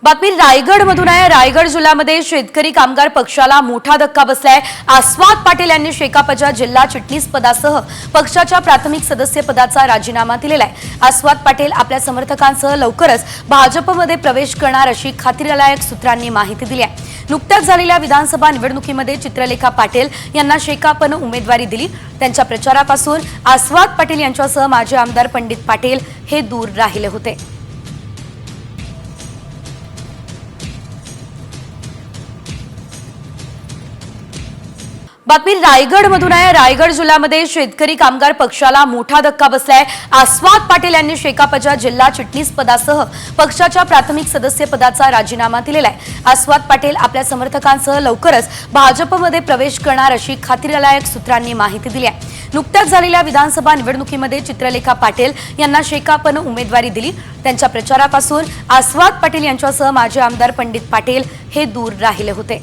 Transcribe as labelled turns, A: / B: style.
A: बातमी रायगडमधून आहे। रायगड जिल्ह्यामध्ये शेतकरी कामगार पक्षाला मोठा धक्का बसलाय। आस्वाद पाटील यांनी शेकापच्या जिल्हा चिटणीस पदासह पक्षाच्या प्राथमिक सदस्य पदाचा राजीनामा दिलेला आहे। आस्वाद पाटील आपल्या समर्थकांसह लवकरच भाजपमध्ये प्रवेश करणार अशी खात्रीलायक सूत्रांनी माहिती दिली आहे। नुकत्याच झालेल्या विधानसभा निवडणुकीमध्ये चित्रलेखा पाटील यांना शेकापनं उमेदवारी दिली। त्यांच्या प्रचारापासून आस्वाद पाटील यांच्यासह माजी आमदार पंडित पाटील हे दूर राहिले होते। बातमी रायगडमधून आहे। रायगड जिल्ह्यामध्ये शेतकरी कामगार पक्षाला मोठा धक्का बसलाय। आस्वाद पाटील यांनी शेकापच्या जिल्हा चिटणीस पदासह पक्षाच्या प्राथमिक सदस्य पदाचा राजीनामा दिलेला आहे। आस्वाद पाटील आपल्या समर्थकांसह लवकरच भाजपमध्ये प्रवेश करणार अशी खात्रीलायक सूत्रांनी माहिती दिली आहे। नुकत्याच झालेल्या विधानसभा निवडणुकीमध्ये चित्रलेखा पाटील यांना शेकापनं उमेदवारी दिली। त्यांच्या प्रचारापासून आस्वाद पाटील यांच्यासह माजी आमदार पंडित पाटील हे दूर राहिले होते।